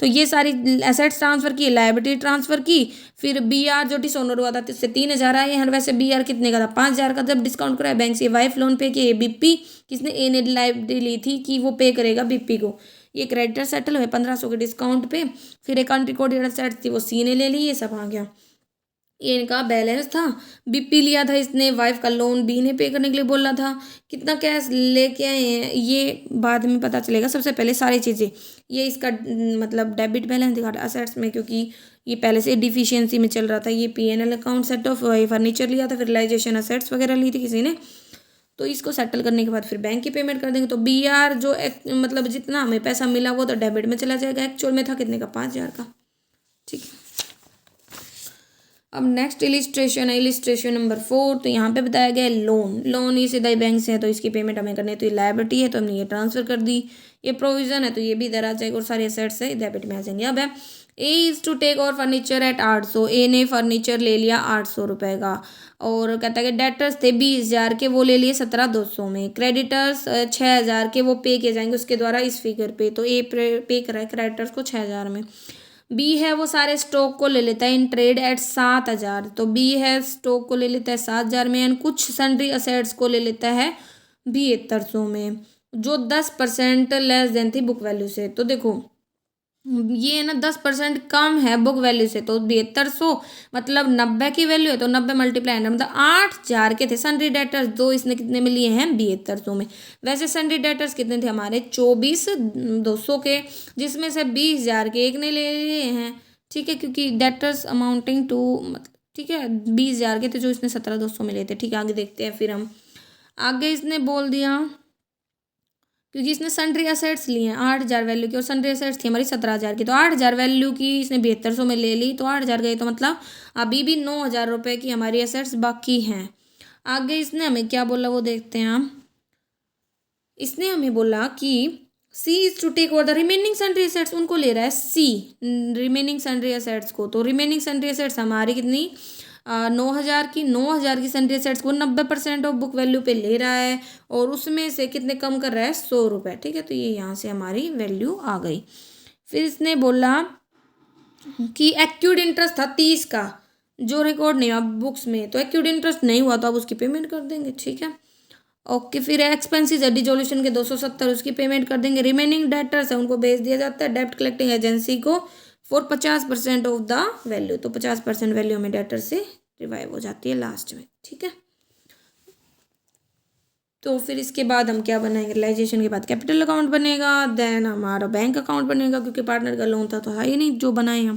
तो ये सारी एसेट्स ट्रांसफ़र की, लायबिलिटी ट्रांसफ़र की, फिर बी आर जो डिसऑनर हुआ था तो उससे 3,000 आए हैं। वैसे बी आर कितने का था, 5,000 का। जब डिस्काउंट कराया बैंक से, वाइफ लोन पे किए, बीपी किसने, ए ने लायबिलिटी ली थी कि वो पे करेगा बीपी को। ये क्रेडिटर सेटल हुए 1,500 के डिस्काउंट पे। फिर एक अनरिकॉर्डेड एसेट्स थी वो सी ने ले ली, ये सब आ गया। ये इनका बैलेंस था। बीपी लिया था इसने, वाइफ का लोन बी ने पे करने के लिए बोला था। कितना कैश लेके आए हैं ये बाद में पता चलेगा। सबसे पहले सारी चीज़ें, ये इसका मतलब डेबिट बैलेंस दिखा रहा है असेट्स में, क्योंकि ये पहले से डिफिशियंसी में चल रहा था। ये PNL account set of furniture लिया था, फिर रियलाइजेशन असेट्स वगैरह ली थी किसी ने। तो इसको सेटल करने के बाद फिर बैंक की पेमेंट कर देंगे। तो बी आर जो मतलब जितना हमें पैसा मिला वो तो डेबिट में चला जाएगा। एक्चुअल में था कितने का, 5,000 का। ठीक है, अब नेक्स्ट इलिस्ट्रेशन है, इलिस्ट्रेशन नंबर 4। तो यहाँ पे बताया गया है लोन ये सीधा ही बैंक से है तो इसकी पेमेंट हमें करनी है। तो ये लायबिलिटी है तो हमने ये ट्रांसफर कर दी। ये प्रोविजन है तो ये भी इधर आ जाएगा और सारे एसेट्स है डेबिट में आ जाएंगे। अब है ए इज़ टू टेक और फर्नीचर एट 800। ए ने फर्नीचर ले लिया 800 रुपये का, और कहता है कि डेटर्स थे 20,000 के, वो ले लिए 17,200 में। क्रेडिटर्स 6,000 के, वो पे किए जाएंगे उसके द्वारा इस फिगर पे। तो ए पे करा है क्रेडिटर्स को 6,000 में। बी है वो सारे स्टॉक को ले लेता है इन ट्रेड एट 7,000। तो बी है स्टॉक को ले लेता है 7,000 में, एंड कुछ सन्ड्री असेट्स को ले लेता है 7200 में, जो 10% लेस देन थी बुक वैल्यू से। तो देखो ये ना 10% कम है बुक वैल्यू से। तो 7200 मतलब 90 की वैल्यू है तो 90 मल्टीप्लाई मतलब 8,000 के थे सन्ड्री डेटर्स। दो इसने कितने में लिए हैं, 7200 में। वैसे सन्ड्री डेटर्स कितने थे हमारे, 24,200 के, जिसमें से 20,000 के एक ने ले लिए हैं। ठीक है, क्योंकि डेटर्स अमाउंटिंग टू मतलब ठीक है 20,000 के थे जो इसने 17,200 में लिए थे। ठीक है, आगे देखते हैं फिर हम। आगे इसने बोल दिया क्योंकि इसने सन्ड्री असेट्स लिए हैं 8,000 वैल्यू की, और सन्ड्री असेट्स थी हमारी 17,000 की। तो 8,000 वैल्यू की इसने 7200 में ले ली, तो 8,000 गई। तो मतलब अभी भी 9,000 रुपये की हमारी असेट्स बाकी हैं। आगे इसने हमें क्या बोला वो देखते हैं हम। इसने हमें बोला कि C is to take over the remaining sundry assets, उनको ले रहा है सी रिमेनिंग सन्ड्री असेट्स को। तो रिमेनिंग सन्ड्री असेट्स हमारी कितनी 9,000 की। 9,000 की सन्ड्री असेट्स को 90% ऑफ बुक वैल्यू पे ले रहा है, और उसमें से कितने कम कर रहा है, 100 रुपये। ठीक है, तो ये यहाँ से हमारी वैल्यू आ गई। फिर इसने बोला कि एक्यूड इंटरेस्ट था 30 का, जो रिकॉर्ड नहीं हुआ बुक्स में। तो एक्यूड इंटरेस्ट नहीं हुआ तो अब उसकी पेमेंट कर देंगे। ठीक है, ओके। फिर एक्सपेंसेस है डिजोल्यूशन के 270, उसकी पेमेंट कर देंगे। रिमेनिंग डेटर्स है उनको भेज दिया जाता है डेब्ट कलेक्टिंग एजेंसी को फॉर 50% ऑफ द वैल्यू। तो 50% वैल्यू में डेटर से रिवाइव हो जाती है लास्ट में। ठीक है, तो फिर इसके बाद हम क्या बनाएंगे, रियलाइजेशन के बाद कैपिटल अकाउंट बनेगा, देन हमारा बैंक अकाउंट बनेगा, क्योंकि पार्टनर का लोन था तो है ही नहीं जो बनाए हम।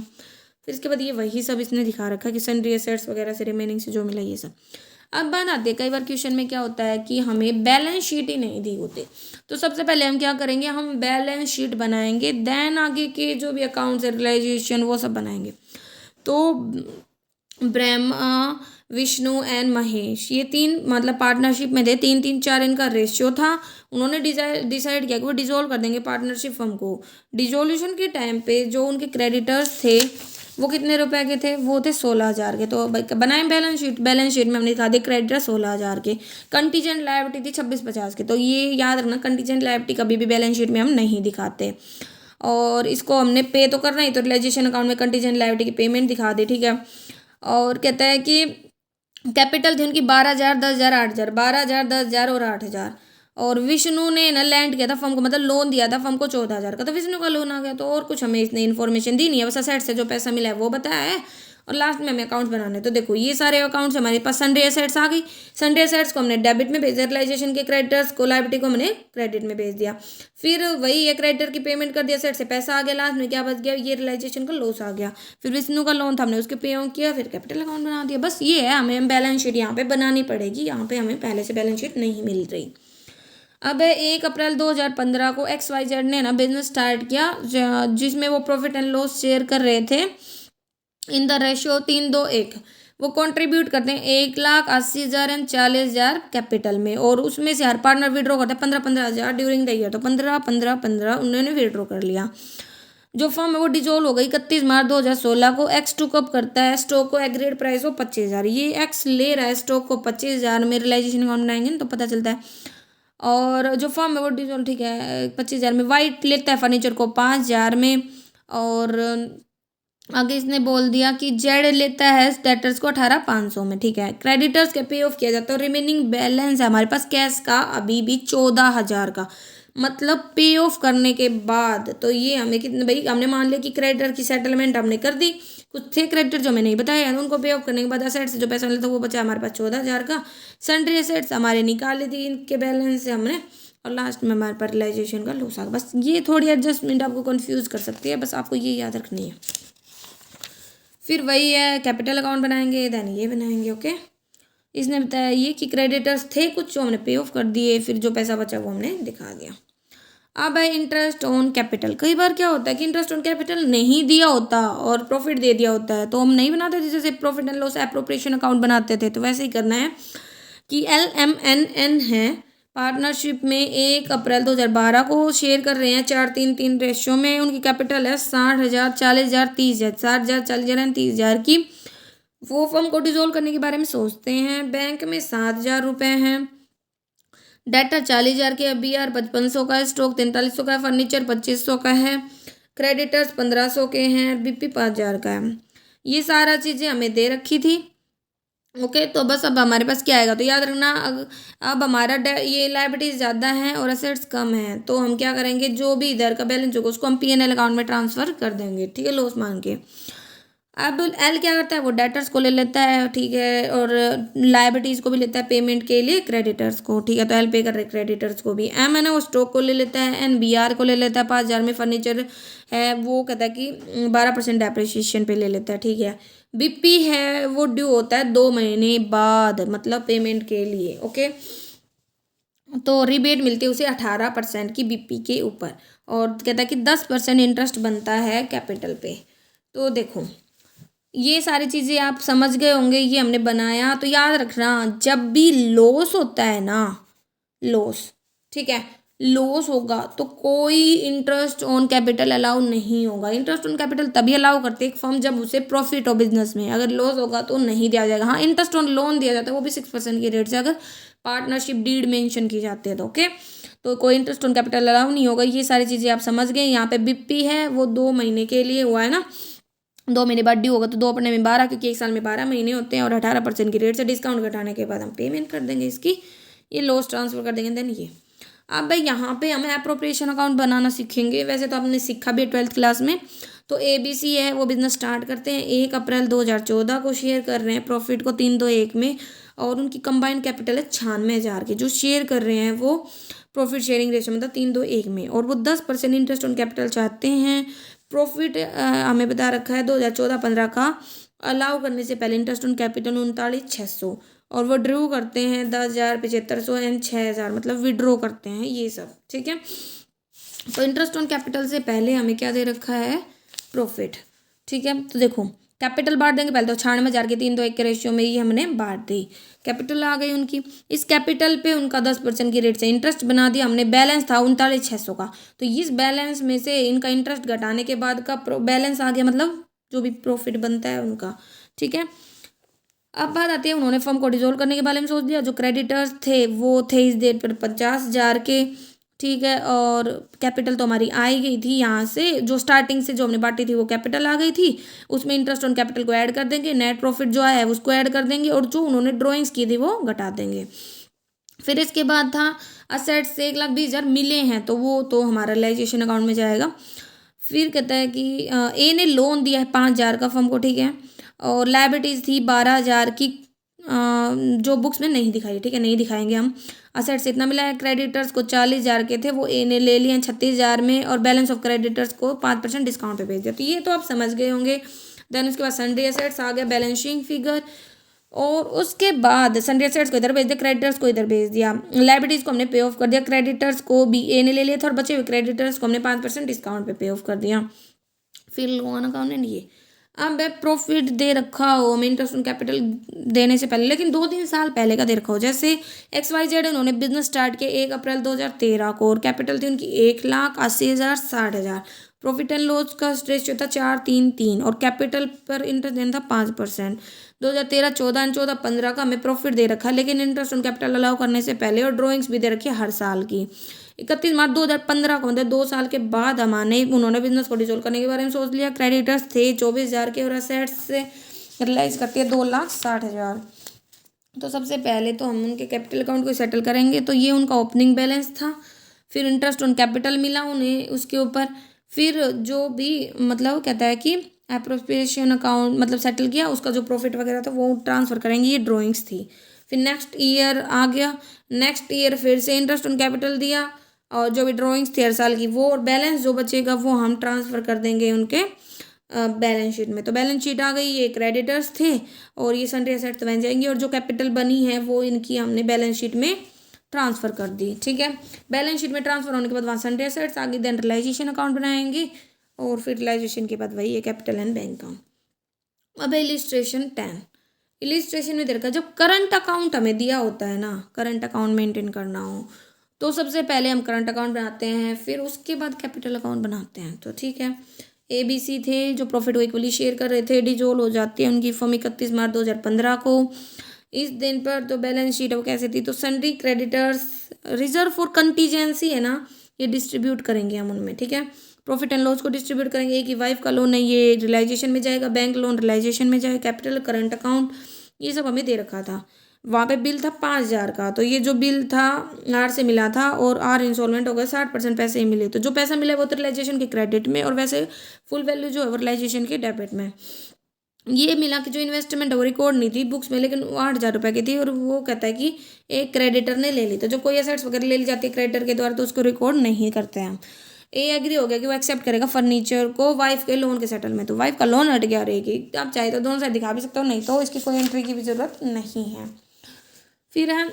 फिर इसके बाद ये वही सब इसने दिखा रखा कि सन्ड्री एसेट्स वगैरह से रिमेनिंग से जो मिला ये सब। अब बात आती है, कई बार क्वेश्चन में क्या होता है कि हमें बैलेंस शीट ही नहीं दी होती। तो सबसे पहले हम क्या करेंगे, हम बैलेंस शीट बनाएंगे, देन आगे के जो भी अकाउंट्स है रियलाइजेशन वो सब बनाएंगे। तो ब्रह्मा, विष्णु एंड महेश ये तीन मतलब पार्टनरशिप में थे। 3-3-4 इनका रेशियो था। उन्होंने डिसाइड किया कि वो डिजोल्व कर देंगे पार्टनरशिप फर्म को। डिजोल्यूशन के टाइम पे जो उनके क्रेडिटर्स थे वो कितने रुपए के थे, वो थे 16,000 के। तो बनाए बैलेंस शीट, बैलेंस शीट में हमने दिखा दिया क्रेडिटर 16,000 के, कंटीजेंट लायबिलिटी थी 26,50 के। तो ये याद रखना, कंटीजेंट लायबिलिटी कभी भी बैलेंस शीट में हम नहीं दिखाते। और इसको हमने पे तो करना ही, तो रियलाइजेशन अकाउंट में कंटीजेंट लायबिलिटी की पेमेंट दिखा दी। ठीक है, और कहता है कि कैपिटल थी उनकी 12,000, 10,000, 8,000, 12,000, 10,000 और 8,000। और विष्णु ने ना लैंड किया था फर्म को, मतलब लोन दिया था फर्म को 14,000 का, तो विष्णु का लोन आ गया। तो और कुछ हमें इसने इन्फॉर्मेशन दी नहीं है, बस असेट से जो पैसा मिला है वो बताया है, और लास्ट में हमें अकाउंट बनाने। तो देखो ये सारे अकाउंट्स हमारे पास सन्ड्री एसेट्स आ गई। सन्ड्री एसेट्स को हमने डेबिट में भेज दिया, रियलाइजेशन के क्रेडिटर्स को लायबिलिटी को हमने क्रेडिट में भेज दिया। फिर वही एक क्रेडिटर की पेमेंट कर दिया, एसेट से पैसा आ गया, लास्ट में क्या बच गया, ये रियलाइजेशन का लॉस आ गया। फिर विष्णु का लोन था हमने उसके पे ऑन किया, फिर कैपिटल अकाउंट बना दिया। बस ये है, हमें बैलेंस शीट यहाँ पे बनानी पड़ेगी। यहाँ पे हमें पहले से बैलेंस शीट नहीं मिल रही। अब 1 अप्रैल 2015 को XYZ ने ना बिजनेस स्टार्ट किया, जिसमें वो प्रॉफिट एंड लॉस शेयर कर रहे थे इन द रेशियो 3-2-1। वो कंट्रीब्यूट करते हैं 1,80,000 एंड 40,000 कैपिटल में, और उसमें से हर पार्टनर विड्रॉ करता है 15-15,000 ड्यूरिंग द ईयर। तो 15-15-15 उन्होंने विड्रॉ कर लिया। जो फर्म है वो डिजोल्व हो गई 31 मार्च 2016 को। एक्स टू कब करता है, स्टॉक को एग्रीड प्राइस हो 25,000। ये एक्स ले रहा है स्टॉक को 25,000 में, रियलाइजेशन अकाउंट बनाएंगे तो पता चलता है। और जो फर्म है वो डिजोल्व, ठीक है, 25,000 में। वाइट लेता है फर्नीचर को 5,000 में, और आगे इसने बोल दिया कि जेड लेता है डेटर्स को 18,500 में, ठीक है। क्रेडिटर्स के पे ऑफ किया जाता है और रिमेनिंग बैलेंस है हमारे पास कैश का अभी भी 14,000 का, मतलब पे ऑफ करने के बाद। तो ये हमें कितने भाई, हमने मान लिया कि क्रेडिटर की सेटलमेंट हमने कर दी, कुछ थे क्रेडिटर जो हमें नहीं बताया, उनको पे ऑफ करने के बाद असेट्स से जो पैसा मिला था वो बचा हमारे पास 14,000 का। सन्ड्री असेट्स हमारे निकाले थे इनके बैलेंस से हमने, और लास्ट में हमारे पास रियलाइजेशन का लॉस आ गया। बस ये थोड़ी एडजस्टमेंट आपको कंफ्यूज कर सकती है, बस आपको ये याद रखनी है। फिर वही है, कैपिटल अकाउंट बनाएंगे, देन ये बनाएंगे, ओके। इसने बताया ये कि क्रेडिटर्स थे कुछ जो हमने पे ऑफ कर दिए, फिर जो पैसा बचा वो हमने दिखा दिया। अब है इंटरेस्ट ऑन कैपिटल। कई बार क्या होता है कि इंटरेस्ट ऑन कैपिटल नहीं दिया होता और प्रॉफिट दे दिया होता है, तो हम नहीं बनाते थे, जैसे profit and loss appropriation account बनाते थे, तो वैसे ही करना है कि LMNN है, पार्टनरशिप में 1 अप्रैल 2012 को शेयर कर रहे हैं 4-3-3 रेशियो में। उनकी कैपिटल है 60,000, 40,000, 30,000, 60,000, 40,000 एंड 30,000 की। वो फर्म को डिजोल्व करने के बारे में सोचते हैं। बैंक में 7,000 रुपये हैं, डेटर 40,000 के, BR 5500 का है, स्टॉक 4300 का है, फर्नीचर 2500 का है, क्रेडिटर्स 1500 के हैं, BP 5,000 का है। ये सारा चीज़ें हमें दे रखी थी, ओके। तो बस अब हमारे पास क्या आएगा, तो याद रखना अब हमारा ये लायबिलिटीज ज़्यादा है और असेट्स कम है, तो हम क्या करेंगे, जो भी इधर का बैलेंस होगा उसको हम PNL अकाउंट में ट्रांसफ़र कर देंगे, ठीक है, लॉस मान के। अब एल क्या करता है, वो डेटर्स को ले लेता है, ठीक है, और लायबिलिटीज़ को भी लेता है पेमेंट के लिए क्रेडिटर्स को, ठीक है। तो एल पे कर रहे क्रेडिटर्स को भी। एम है ना, वो स्टॉक को ले लेता है, NBR को ले लेता है, 5,000 में फर्नीचर है, वो कहता है कि 12% डेप्रिसिएशन पे ले लेता है, ठीक है। BP है वो ड्यू होता है 2 महीने बाद, मतलब पेमेंट के लिए, ओके। तो रिबेट मिलती है उसे 18% की BP के ऊपर, और कहता है कि 10% इंटरेस्ट बनता है कैपिटल पे। तो देखो ये सारी चीज़ें आप समझ गए होंगे, ये हमने बनाया। तो याद रखना, जब भी लॉस होता है ना, लॉस, ठीक है, लॉस होगा तो कोई इंटरेस्ट ऑन कैपिटल अलाउ नहीं होगा। इंटरेस्ट ऑन कैपिटल तभी अलाउ करते एक फर्म जब उसे प्रॉफिट हो बिजनेस में, अगर लॉस होगा तो नहीं दिया जाएगा। हाँ, इंटरेस्ट ऑन लोन दिया जाता है, वो भी 6% की रेट से, अगर पार्टनरशिप डीड मेंशन की जाती है तो, ओके। तो कोई इंटरेस्ट ऑन कैपिटल अलाउ नहीं होगा। ये सारी चीज़ें आप समझ गए। यहाँ पे BP है वो 2 महीने के लिए हुआ है ना, 2 महीने बाद ड्यू होगा, तो 2 अपने में 12, क्योंकि एक साल में 12 महीने होते हैं, और 18% की रेट से डिस्काउंट घटाने के बाद हम पेमेंट कर देंगे इसकी, ये लॉस ट्रांसफर कर देंगे। देन ये अब भाई यहाँ पे हमें एप्रोप्रिएशन अकाउंट बनाना सीखेंगे। वैसे तो आपने सीखा भी 12th क्लास में। तो ABC है वो बिजनेस स्टार्ट करते हैं 1 अप्रैल 2014 को, शेयर कर रहे हैं प्रॉफिट को 3-2-1 में, और उनकी कंबाइंड कैपिटल है 96,000 की। जो शेयर कर रहे हैं वो प्रॉफिट शेयरिंग रेशियो मतलब 3-2-1 में, और वो 10% इंटरेस्ट ऑन कैपिटल चाहते हैं। प्रॉफिट हमें बता रखा है 2014-15 का, अलाउ करने से पहले इंटरेस्ट ऑन कैपिटल 39,600, और वो ड्रू करते हैं 10,000, 7,500 एंड 6,000, मतलब विड्रॉ करते हैं ये सब, ठीक है। तो इंटरेस्ट ऑन कैपिटल से पहले हमें क्या दे रखा है, प्रॉफिट, ठीक है। तो देखो कैपिटल बांट देंगे पहले, तो 96,000 के 3-2-1 के रेशियो में ही हमने बांट दी। कैपिटल आ गई उनकी, इस कैपिटल पे उनका 10% की रेट से इंटरेस्ट बना दिया हमने। बैलेंस था 39,600 का, तो इस बैलेंस में से इनका इंटरेस्ट घटाने के बाद का बैलेंस आ गया, मतलब जो भी प्रॉफिट बनता है उनका, ठीक है। अब बात आती है, उन्होंने फर्म को डिजोल्व करने के बारे में सोच दिया। जो क्रेडिटर्स थे वो थे इस डेट पर 50,000 के, ठीक है, और कैपिटल तो हमारी आई गई थी यहाँ से, जो स्टार्टिंग से जो हमने बांटी थी वो कैपिटल आ गई थी, उसमें इंटरेस्ट ऑन कैपिटल को ऐड कर देंगे, नेट प्रॉफिट जो आया है उसको ऐड कर देंगे, और जो उन्होंने ड्रॉइंग्स की थी वो घटा देंगे। फिर इसके बाद था असेट्स से 1,20,000 मिले हैं, तो वो तो हमारा रियलाइजेशन अकाउंट में जाएगा। फिर कहता है कि ए ने लोन दिया है 5,000 का फर्म को, ठीक है, और लायबिलिटीज़ थी 12,000 की, जो बुक्स में नहीं दिखाई, ठीक है, नहीं दिखाएंगे हम। असेट्स इतना मिला है। क्रेडिटर्स को 40,000 के थे, वो ए ने ले लिए हैं 36,000 में, और बैलेंस ऑफ क्रेडिटर्स को 5% डिस्काउंट पे भेज दिया। तो ये तो आप समझ गए होंगे। देन उसके बाद सन्ड्री असेट्स आ गया, बैलेंसिंग फिगर, और उसके बाद सन्ड्री असेट्स को इधर भेज दिया, क्रेडिटर्स को इधर भेज दिया। लायबिलिटीज़ को हमने पे ऑफ कर दिया, क्रेडिटर्स को भी ए ने ले लिया था, और बचे हुए क्रेडिटर्स को हमने 5% डिस्काउंट पे ऑफ कर दिया। फिर लोन अकाउंट ये अब प्रॉफिट दे रखा हो हमें इंटरेस्ट ऑन कैपिटल देने से पहले, लेकिन 2-3 साल पहले का दे रखा हो। जैसे XYZ उन्होंने बिजनेस स्टार्ट किया 1 अप्रैल 2013 को, और कैपिटल थी उनकी 1,80,000, 60,000। प्रॉफिट एंड लॉस का रेशियो था 4-3-3, और कैपिटल पर इंटरेस्ट देना था 5%। 2013-14 एंड 14-15 का हमें प्रॉफिट दे रखा है, लेकिन इंटरेस्ट ऑन कैपिटल अलाउ करने से पहले, और ड्रॉइंग्स भी दे रखी है हर साल की। 31 मार्च 2015 को, मतलब 2 साल के बाद उन्होंने बिजनेस को डिसॉल्व करने के बारे में सोच लिया। क्रेडिटर्स थे 24,000 के और असेट्स से रिलाइज करती है 2,60,000। तो सबसे पहले तो हम उनके कैपिटल अकाउंट को सेटल करेंगे। तो ये उनका ओपनिंग बैलेंस था, फिर इंटरेस्ट ऑन कैपिटल मिला उन्हें उसके ऊपर, फिर जो भी मतलब कहता है कि एप्रोप्रिएशन अकाउंट मतलब सेटल किया, उसका जो प्रॉफिट वगैरह था वो ट्रांसफ़र करेंगे। ये ड्राइंग्स थी। फिर नेक्स्ट ईयर आ गया, नेक्स्ट ईयर फिर से इंटरेस्ट ऑन कैपिटल दिया और जो भी ड्राइंग्स थी हर साल की वो, और बैलेंस जो बचेगा वो हम ट्रांसफ़र कर देंगे उनके बैलेंस शीट में। तो बैलेंस शीट आ गई, ये क्रेडिटर्स थे और ये सन्ड्री एसेट्स बन जाएंगी, और जो कैपिटल बनी है वो इनकी हमने बैलेंस शीट में ट्रांसफ़र कर दी। ठीक है, बैलेंस शीट में ट्रांसफ़र होने के बाद वहाँ सन्ड्री एसेट्स आगे, देन रियलाइजेशन अकाउंट बनाएंगे और फिर रियलाइजेशन के बाद वही ये कैपिटल एंड बैंक अकाउंट। अब इलिस्ट्रेशन 10, इलिस्ट्रेशन में देखा जब करंट अकाउंट हमें दिया होता है ना, करंट अकाउंट मेंटेन करना हो तो सबसे पहले हम करंट अकाउंट बनाते हैं, फिर उसके बाद कैपिटल अकाउंट बनाते हैं। तो ठीक है, ABC थे जो प्रॉफिट को इक्वली शेयर कर रहे थे, डिजोल्व हो जाती है उनकी फर्म 31 मार्च 2015 को। इस दिन पर तो बैलेंस शीट वो कैसे थी, तो sundry creditors reserve for contingency है ना, ये डिस्ट्रीब्यूट करेंगे हम उनमें। ठीक है, प्रॉफिट एंड लॉस को डिस्ट्रीब्यूट करेंगे। एक ही वाइफ का लोन है, ये रियलाइजेशन में जाएगा, बैंक लोन रियलाइजेशन में जाएगा, कैपिटल करंट अकाउंट ये सब हमें दे रखा था। वहाँ पे बिल था 5,000 का, तो ये जो बिल था आर से मिला था और आर इंस्टॉलमेंट हो गया, 60% पैसे ही मिले। तो जो पैसा मिला वो तो रियलाइजेशन के क्रेडिट में और वैसे फुल वैल्यू जो है वो रियलाइजेशन के डेबिट में। ये मिला कि जो इन्वेस्टमेंट है वो रिकॉर्ड नहीं थी बुक्स में, लेकिन वो 8,000 रुपये की थी और वो कहता है कि एक क्रेडिटर ने ले ली। तो जो कोई एसेट्स वगैरह ले ली जाती है क्रेडिटर के द्वारा तो उसको रिकॉर्ड नहीं करते हैं हम। ए एग्री हो गया कि वो एक्सेप्ट करेगा फर्नीचर को वाइफ के लोन के सेटल में। तो वाइफ का लोन हट गया रहेगी, आप चाहे तो दोनों साइड दिखा भी सकते हो, नहीं तो इसकी कोई एंट्री की भी ज़रूरत नहीं है। फिर है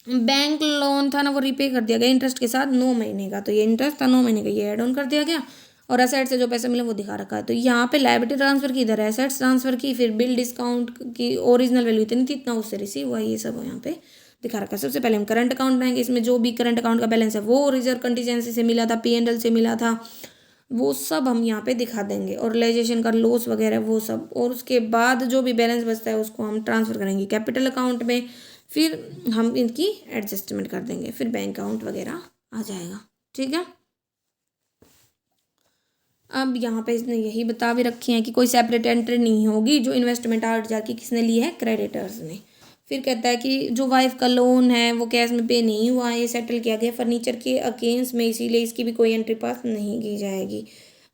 बैंक लोन था ना, वो रीपे कर दिया गया इंटरेस्ट के साथ 9 महीने का। तो ये इंटरेस्ट था 9 महीने का, ये ऐड ऑन कर दिया गया और असेट से जो पैसे मिले वो दिखा रखा है। तो यहाँ पे लायबिलिटी ट्रांसफर की, इधर एसेट्स ट्रांसफर की, फिर बिल डिस्काउंट की ओरिजिनल वैल्यू इतनी थी, इतना उससे रिसीव हुआ, ये सब यहाँ पे दिखा रखा है। सबसे पहले हम करंट अकाउंट बनाएंगे, इसमें जो भी करंट अकाउंट का बैलेंस है वो रिजर्व कंटीजेंसी से मिला था, P&L से मिला था, वो सब हम यहाँ पे दिखा देंगे और रियलाइजेशन का लॉस वगैरह वो सब। और उसके बाद जो भी बैलेंस बचता है उसको हम ट्रांसफ़र करेंगे कैपिटल अकाउंट में, फिर हम इनकी एडजस्टमेंट कर देंगे, फिर बैंक अकाउंट वगैरह आ जाएगा। ठीक है, अब यहाँ पे इसने यही बता भी रखी है कि कोई सेपरेट एंट्री नहीं होगी। जो इन्वेस्टमेंट 8,000 की किसने ली है, क्रेडिटर्स ने। फिर कहता है कि जो वाइफ का लोन है वो कैश में पे नहीं हुआ, ये सेटल किया गया फर्नीचर के अगेंस्ट में, इसीलिए इसकी भी कोई एंट्री पास नहीं की जाएगी।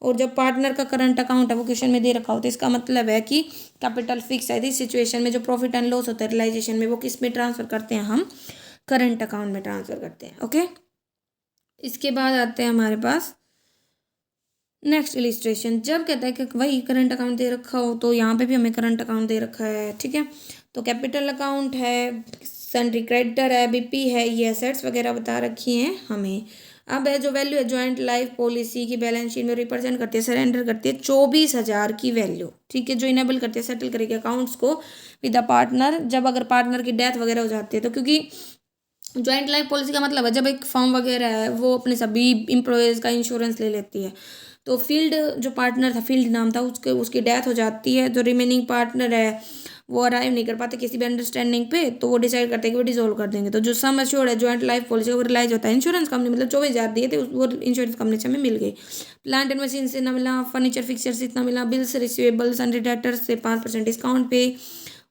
और जब पार्टनर का करंट अकाउंट है वो क्वेश्चन में दे रखा होता है, इसका मतलब है कि कैपिटल फिक्स है। इस सिचुएशन में जो प्रॉफिट एंड लॉस होता है रियलाइजेशन में वो किस में ट्रांसफ़र करते हैं, हम करंट अकाउंट में ट्रांसफ़र करते हैं। ओके, इसके बाद आते हैं हमारे पास नेक्स्ट इलिस्ट्रेशन। जब कहता है कि वही करंट अकाउंट दे रखा हो, तो यहाँ पे भी हमें करंट अकाउंट दे रखा है। ठीक है, तो कैपिटल अकाउंट है, सन्ड्री क्रेडिटर है, BP है, ये एसेट्स वगैरह बता रखी हैं हमें। अब है जो वैल्यू है जॉइंट लाइफ पॉलिसी की बैलेंस शीट में रिप्रेजेंट करती है, सरेंडर करती है 24,000 की वैल्यू। ठीक है, जो इनेबल करती है सेटल करेगी अकाउंट्स को विद द पार्टनर, जब अगर पार्टनर की डेथ वगैरह हो जाती है। तो क्योंकि जॉइंट लाइफ पॉलिसी का मतलब है जब एक फर्म वगैरह है वो अपने सभी एम्प्लॉयज़ का इंश्योरेंस ले लेती है। तो फील्ड जो पार्टनर था, फील्ड नाम था, उसकी डेथ हो जाती है, जो रिमेनिंग पार्टनर है वो अराइव नहीं कर पाते किसी भी अंडरस्टैंडिंग पे, तो वो डिसाइड करते हैं कि वो डिसॉल्व कर देंगे। तो जो सम एश्योर्ड है जॉइंट लाइफ पॉलिसी वो रिलाइज होता है इंश्योरेंस कंपनी, मतलब 24,000 दिए थे वो इंश्योरेंस कंपनी से हमें मिल गई। प्लांट एंड मशीन से इतना मिला, फर्नीचर फिक्सचर से इतना मिला, बिल्स रिसीवेबल्स एंड डेटर्स से 5% डिस्काउंट पे।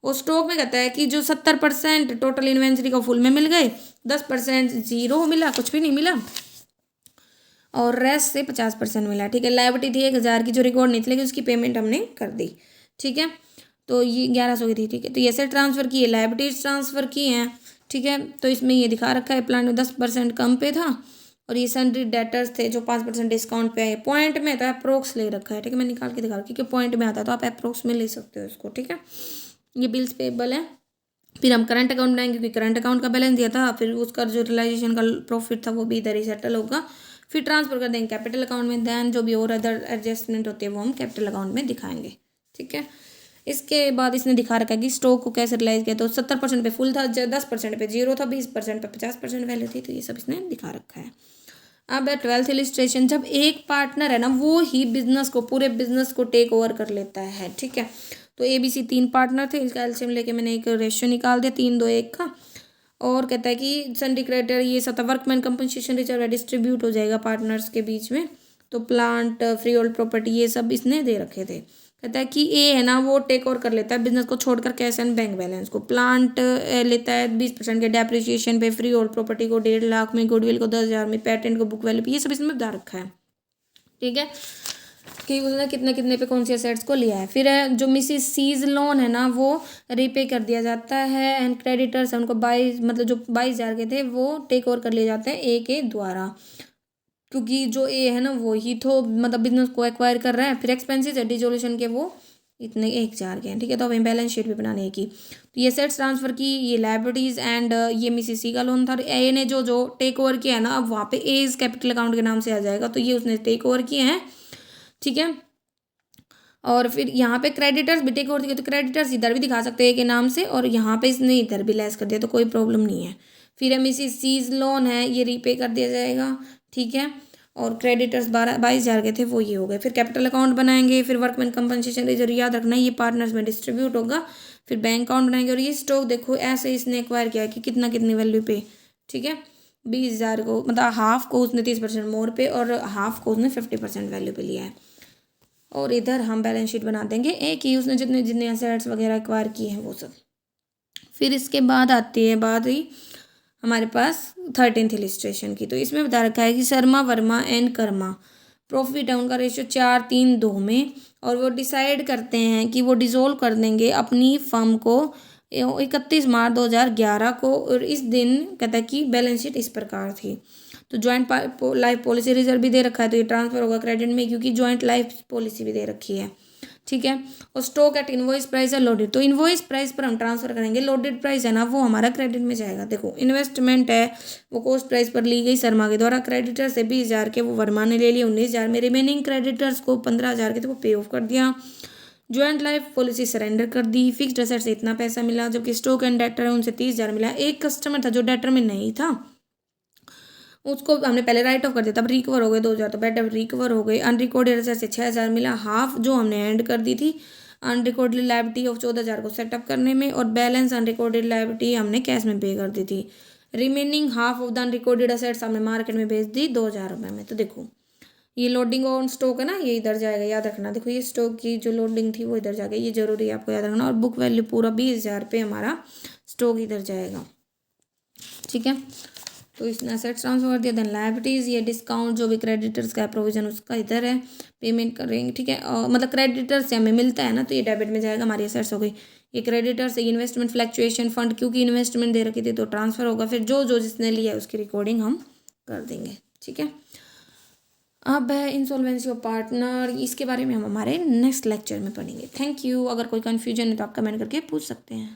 और स्टॉक में कहता है कि जो 70% टोटल इन्वेंट्री का फुल में मिल गए, 10% जीरो मिला, कुछ भी नहीं मिला, और रेस्ट से 50% मिला। ठीक है, लायबिलिटी थी 1,000 की जो रिकॉर्ड नहीं थी, लेकिन उसकी पेमेंट हमने कर दी। ठीक है, तो ये 1100 की थी। ठीक है, तो ये एसेट ट्रांसफ़र की है, लायबिलिटीज ट्रांसफ़र की हैं। ठीक है, तो इसमें ये दिखा रखा है प्लान में 10% कम पे था और ये सन्ड्री डेटर्स थे जो 5% डिस्काउंट पे आए। पॉइंट में तो अप्रोक्स ले रखा है। ठीक है, मैं निकाल के दिखा रखी क्योंकि पॉइंट में आता है तो आप अप्रोक्स में ले सकते हो इसको। ठीक है, ये बिल्स पेबल है। फिर हम करंट अकाउंट बनाएंगे क्योंकि करंट अकाउंट का बैलेंस दिया था, फिर उसका जो रियलाइजेशन का प्रॉफिट था वो भी इधर ही सेटल होगा। फिर ट्रांसफर कर देंगे कैपिटल अकाउंट में, दैन जो भी और अदर एडजस्टमेंट होती है वो हम कैपिटल अकाउंट में दिखाएंगे। ठीक है, इसके बाद इसने दिखा रखा है कि स्टॉक को कैसे रियलाइज किया। तो 70% पे फुल था, 10% पे जीरो था, 20% पे 50% वैल्यू थी। तो ये सब इसने दिखा रखा है। अब है 12th इलिस्ट्रेशन। जब एक पार्टनर है ना वो ही बिजनेस को, पूरे बिजनेस को टेक ओवर कर लेता है। ठीक है, तो ABC 3 पार्टनर थे, इसका एलसीएम लेके मैंने एक रेशियो निकाल दिया 3-2-1 का। और कहता है कि सन्ड्री क्रेडिटर ये सब वर्कमैन कंपनसेशन रिजर्व डिस्ट्रीब्यूट हो जाएगा पार्टनर्स के बीच में। तो प्लांट फ्री होल्ड प्रॉपर्टी ये सब इसने दे रखे थे। कहता है कि ए है ना वो टेक ओवर कर लेता है बिजनेस को छोड़कर कैश एंड बैंक बैलेंस को। प्लांट लेता है 20% के डेप्रिसिएशन पे, फ्री होल्ड प्रॉपर्टी को 1.5 लाख में, गुडविल को 10,000 में, पेटेंट को बुक वैल्यू पे, ये सब इसमें बता रखा है। ठीक है कि उसने कितने कितने पे कौन सी असेट्स को लिया है। फिर जो मिसिस सीज लोन है ना वो रीपे कर दिया जाता है एंड क्रेडिटर्स है उनको 22 मतलब जो 22,000 के थे वो टेक ओवर कर लिए जाते हैं ए के द्वारा, क्योंकि जो ए है ना वो ही तो मतलब बिजनेस को एक्वायर कर रहा है। फिर एक्सपेंसेस है डिसोल्यूशन के वो इतने 1,000 के हैं। ठीक है तो हमें बैलेंस शीट भी बनाने की। तो ये सेट्स ट्रांसफर की, ये लाइबिलिटीज एंड ये मिसिस सी का लोन था। ए ने जो टेक ओवर किया है ना अब वहाँ पे एज कैपिटल अकाउंट के नाम से आ जाएगा, तो ये उसने टेक ओवर किए हैं। ठीक है और फिर यहाँ पे क्रेडिटर्स भी टेक ओवर किए, तो क्रेडिटर्स इधर भी दिखा सकते हैं के नाम से, और यहाँ पे इसने इधर भी लेस कर दिया तो कोई प्रॉब्लम नहीं है। फिर मिसिस सीज लोन है ये रीपे कर दिया जाएगा। ठीक है और क्रेडिटर्स 22,000 के थे वो ये हो गए। फिर कैपिटल अकाउंट बनाएंगे, फिर वर्कमैन कंपनसेशन रिजर्व याद रखना है ये पार्टनर्स में डिस्ट्रीब्यूट होगा। फिर बैंक अकाउंट बनाएंगे और ये स्टॉक देखो ऐसे इसने एक्वायर किया कि कितना कितनी वैल्यू पे। ठीक है 20,000 को मतलब हाफ को उसने 30% मोर पे और हाफ को उसने 50% वैल्यू पे लिया है। और इधर हम बैलेंस शीट बना देंगे एक ही उसने जितने जितने एसेट्स वगैरह एक्वायर किए हैं वो सब। फिर इसके बाद आती है बात ही हमारे पास 13th इलिस्ट्रेशन की। तो इसमें बता रखा है कि शर्मा वर्मा एंड कर्मा प्रॉफिट है उनका रेशियो 4-3-2 में, और वो डिसाइड करते हैं कि वो डिसॉल्व कर देंगे अपनी फर्म को 31 मार्च 2011 को। और इस दिन कहता है कि बैलेंस शीट इस प्रकार थी। तो ज्वाइंट लाइफ पॉलिसी रिजर्व भी दे रखा है तो ये ट्रांसफर होगा क्रेडिट में, क्योंकि ज्वाइंट लाइफ पॉलिसी भी दे रखी है। ठीक है और स्टॉक एट इनवॉइस प्राइस है लोडेड, तो इनवॉइस प्राइस पर हम ट्रांसफर करेंगे। लोडेड प्राइस है ना वो हमारा क्रेडिट में जाएगा। देखो इन्वेस्टमेंट है वो कॉस्ट प्राइस पर ली गई शर्मा के द्वारा, क्रेडिटर से 20,000 के वो वर्मा ने ले लिए 19,000 में, रिमेनिंग क्रेडिटर्स को 15,000 के थे वो पे ऑफ कर दिया। ज्वाइंट लाइफ पॉलिसी सरेंडर कर दी। फिक्स्ड एसेट से इतना पैसा मिला, जबकि स्टॉक एंड डेटर है उनसे 30,000 मिला। एक कस्टमर था जो डेटर में नहीं था उसको हमने पहले राइट ऑफ कर दिया, तब रिकवर हो गए 2,000 तो बेटर रिकवर हो गए। अनरिकॉर्डेड एसेट से 6,000 मिला, हाफ जो हमने एंड कर दी थी अनरिकॉर्डेड लायबिलिटी ऑफ 14,000 को सेटअप करने में, और बैलेंस अनरिकॉर्डेड लायबिलिटी हमने कैश में पे कर दी थी। Remaining half of the unrecorded assets हमने मार्केट में बेच दी 2,000 रुपये में। तो देखो ये लोडिंग ऑन स्टॉक है ना ये इधर जाएगा, याद रखना। देखो ये स्टॉक की जो लोडिंग थी वो इधर जाएगा, ये जरूरी है आपको याद रखना। और बुक वैल्यू पूरा 20,000 पे हमारा स्टॉक इधर जाएगा। ठीक है तो इसने एसेट्स ट्रांसफर कर दिया। देन लायबिलिटीज़ ये डिस्काउंट जो भी क्रेडिटर्स का प्रोविजन उसका इधर है, पेमेंट करेंगे। ठीक है मतलब क्रेडिटर्स से हमें मिलता है ना तो ये डेबिट में जाएगा, हमारी एसेट्स हो गई। ये क्रेडिटर्स है इन्वेस्टमेंट फ्लक्चुएशन फंड, क्योंकि इन्वेस्टमेंट दे रखी थी तो ट्रांसफर होगा। फिर जो जो जिसने लिया है उसकी रिकॉर्डिंग हम कर देंगे। ठीक है अब है इंसॉल्वेंसी ऑफ पार्टनर, इसके बारे में हम हमारे नेक्स्ट लेक्चर में पढ़ेंगे। Thank you. अगर कोई कन्फ्यूजन है तो आप कमेंट करके पूछ सकते हैं।